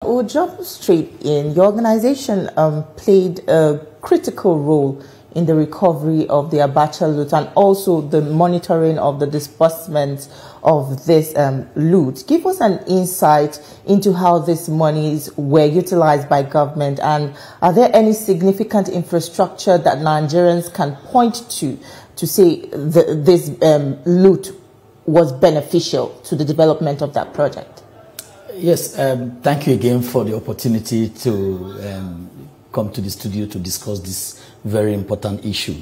we'll jump straight in. Your organization played a critical role in the recovery of the Abacha loot and also the monitoring of the disbursements of this loot. Give us an insight into how these monies were utilized by government, and are there any significant infrastructure that Nigerians can point to say this loot was beneficial to the development of that project? Yes, thank you again for the opportunity to come to the studio to discuss this very important issue.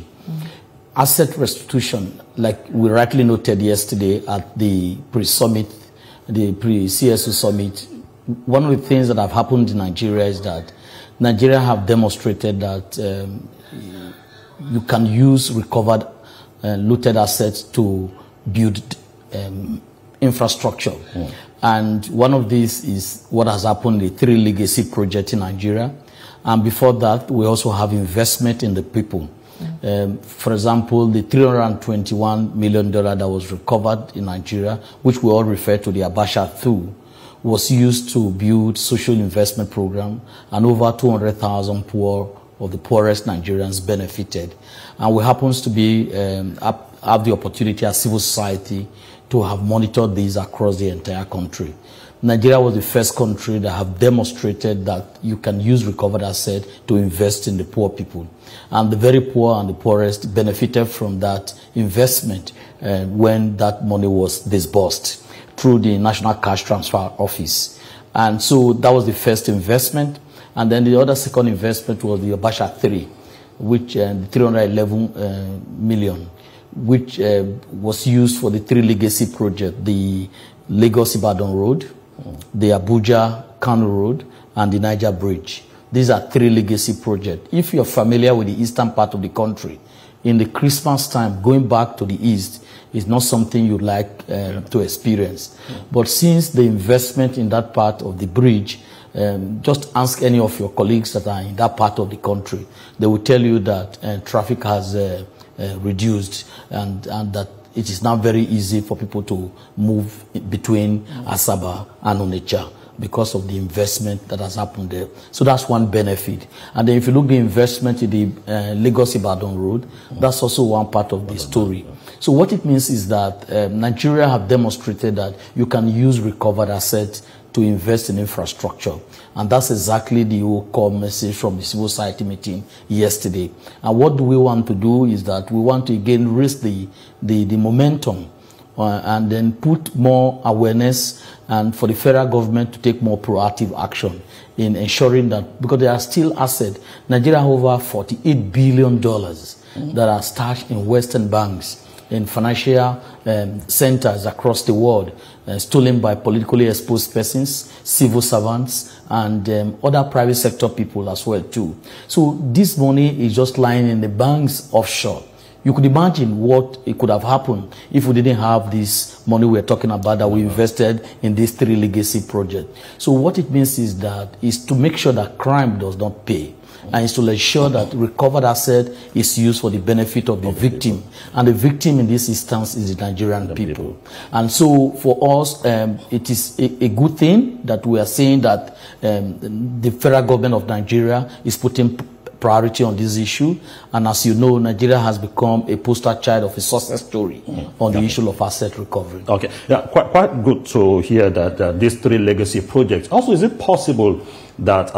Asset restitution, like we rightly noted yesterday at the pre-summit, the pre-CSO summit, one of the things that have happened in Nigeria is that Nigeria have demonstrated that you can use recovered looted assets to build infrastructure. And one of these is what has happened, the 3 legacy projects in Nigeria. And before that, we also have investment in the people. For example, the $321 million that was recovered in Nigeria, which we all refer to the Abacha through, was used to build social investment program, and over 200,000 of the poorest Nigerians benefited. And we happens to be have the opportunity as civil society to have monitored these across the entire country. Nigeria was the first country that have demonstrated that you can use recovered assets to invest in the poor people. And the very poor and the poorest benefited from that investment when that money was disbursed through the National Cash Transfer Office. And so that was the first investment. And then the other second investment was the Abacha 3, which 311 million, which was used for the 3 legacy projects, the Lagos-Ibadan Road, the Abuja-Kano Road, and the Niger Bridge. These are 3 legacy projects. If you're familiar with the eastern part of the country, in the Christmas time, going back to the east is not something you'd like to experience. But since the investment in that part of the bridge, just ask any of your colleagues that are in that part of the country. They will tell you that traffic has reduced and that it is now very easy for people to move between Asaba and Onitsha because of the investment that has happened there. So that's one benefit. And then if you look at the investment in the Lagos-Ibadan Road, that's also one part of the story. So what it means is that Nigeria have demonstrated that you can use recovered assets to invest in infrastructure. And that's exactly the whole core message from the civil society meeting yesterday. And what do we want to do is that we want to again raise the momentum and then put more awareness and for the federal government to take more proactive action in ensuring that, because there are still assets. Nigeria has over $48 billion that are stashed in Western banks, in financial centers across the world, stolen by politically exposed persons, civil servants, and other private sector people as well too. So this money is just lying in the banks offshore. You could imagine what it could have happened if we didn't have this money we're talking about that we invested in these 3 legacy projects. So what it means is to make sure that crime does not pay, and is to ensure that recovered asset is used for the benefit of the victim. And the victim in this instance is the Nigerian people. And so for us, it is a good thing that we are saying that the federal government of Nigeria is putting priority on this issue. And as you know, Nigeria has become a poster child of a success story on the issue of asset recovery. Okay, yeah, quite good to hear that these 3 legacy projects. Also, is it possible that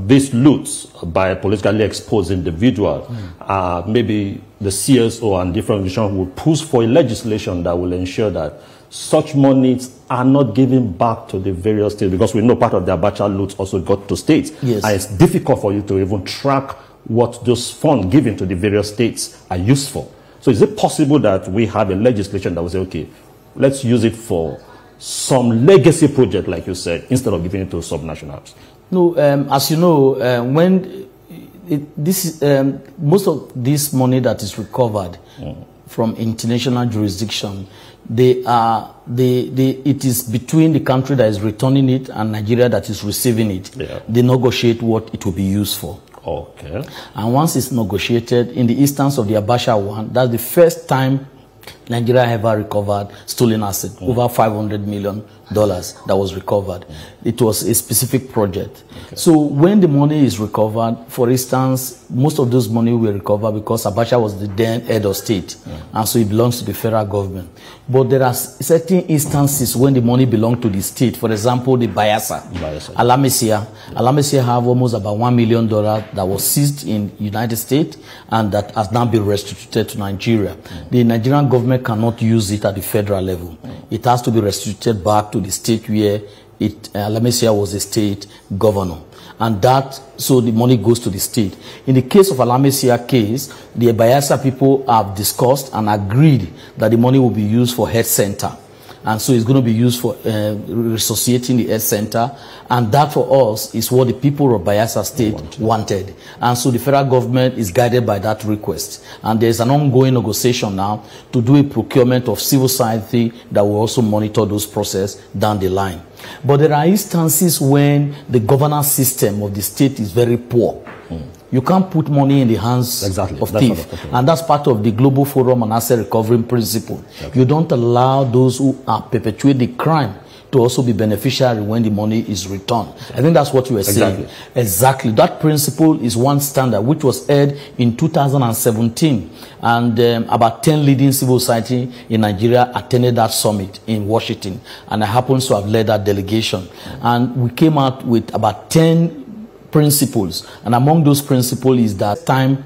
these loots by politically exposed individuals, maybe the CSO and different organizations will push for a legislation that will ensure that such monies are not given back to the various states, because we know part of the Abacha loot also got to states. Yes. And it's difficult for you to even track what those funds given to the various states are used for. So is it possible that we have a legislation that will say, okay, let's use it for some legacy project, like you said, instead of giving it to subnationals? No, as you know, when most of this money that is recovered from international jurisdiction, it is between the country that is returning it and Nigeria that is receiving it. Yeah. They negotiate what it will be used for. Okay. And once it's negotiated, in the instance of the Abacha one, that's the first time Nigeria ever recovered stolen asset, over $500 million that was recovered. It was a specific project. So when the money is recovered, for instance, most of those money will recover because Abacha was the then head of state, and so it belongs to the federal government. But there are certain instances when the money belongs to the state. For example, the Bayelsa. Alamesia have almost about $1 million that was seized in the United States and that has now been restituted to Nigeria. The Nigerian government cannot use it at the federal level. It has to be restituted back to the state where Alamesia was a state governor. And so the money goes to the state. In the case of Alamesia case, the Bayelsa people have discussed and agreed that the money will be used for health center. And so it's going to be used for resuscitating the health center. And that for us is what the people of Bayelsa State wanted. And so the federal government is guided by that request. And there's an ongoing negotiation now to do a procurement of civil society that will also monitor those processes down the line. But there are instances when the governance system of the state is very poor. You can't put money in the hands of thieves. And that's part of the Global Forum on Asset Recovery principle. You don't allow those who perpetuate the crime to also be beneficiary when the money is returned. I think that's what you were saying. Exactly. That principle is one standard which was aired in 2017. And about 10 leading civil society in Nigeria attended that summit in Washington. And I happen to have led that delegation. And we came out with about 10 principles, and among those principles is that time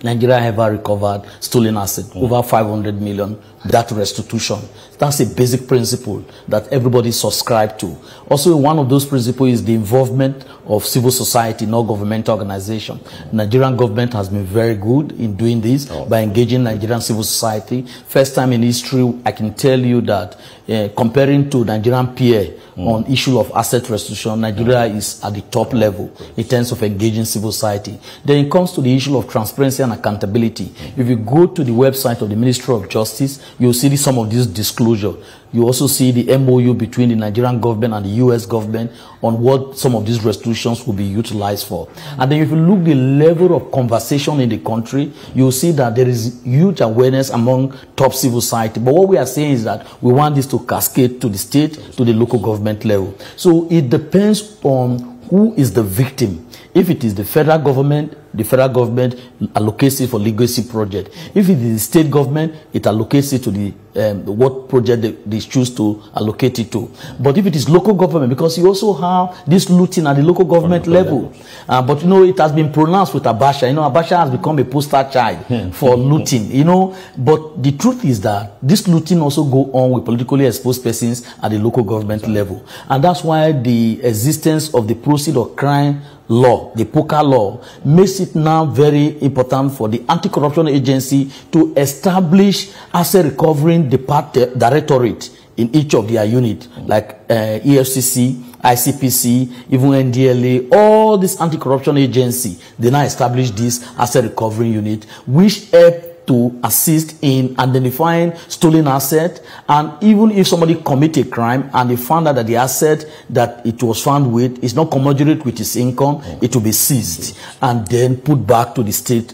Nigeria ever recovered stolen asset, over $500 million, that restitution. That's a basic principle that everybody subscribes to. Also, one of those principles is the involvement of civil society, non-governmental organization. Nigerian government has been very good in doing this by engaging Nigerian civil society. First time in history, I can tell you that comparing to Nigerian peer on issue of asset restitution, Nigeria is at the top level in terms of engaging civil society. Then it comes to the issue of transparency and accountability. If you go to the website of the Ministry of Justice, you'll see some of this disclosure. You also see the MOU between the Nigerian government and the US government on what some of these restitutions will be utilized for. And then if you look the level of conversation in the country, you'll see that there is huge awareness among top civil society. But what we are saying is that we want this to cascade to the state, to the local government level. So it depends on who is the victim. If it is the federal government allocates it for legacy project. If it is the state government, it allocates it to the what project they choose to allocate it to. But if it is local government, because you also have this looting at the local government level. But you know, it has been pronounced with Abacha. You know, Abacha has become a poster child for looting. You know, but the truth is that this looting also go on with politically exposed persons at the local government level, and that's why the existence of the proceeds of crime law, the POCA law, makes it now very important for the anti-corruption agency to establish asset recovering directorate in each of their units, like EFCC, ICPC, even NDLA, all these anti-corruption agency, they now establish this asset recovery unit, which help to assist in identifying stolen asset. And even if somebody commit a crime and they found out that the asset that it was found with is not commensurate with his income, it will be seized and then put back to the state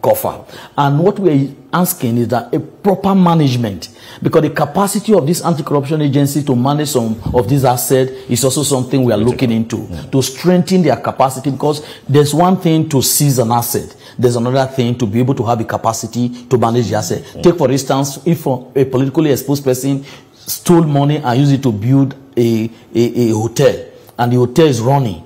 coffer. And what we're asking is that a proper management, because the capacity of this anti-corruption agency to manage some of these assets is also something we are looking into, to strengthen their capacity, because there's one thing to seize an asset, there's another thing to be able to have the capacity to manage the asset. Take for instance, if a politically exposed person stole money and used it to build a hotel, and the hotel is running,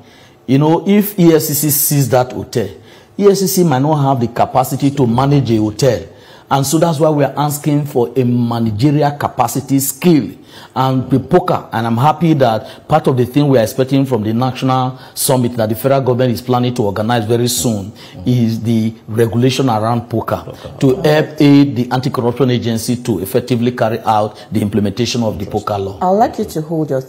you know, if EFCC sees that hotel, EFCC might not have the capacity to manage a hotel. And so that's why we are asking for a managerial capacity skill and the POCA. And I'm happy that part of the thing we are expecting from the national summit that the federal government is planning to organize very soon is the regulation around POCA to help aid the anti-corruption agency to effectively carry out the implementation of the POCA law. I'd like you to hold your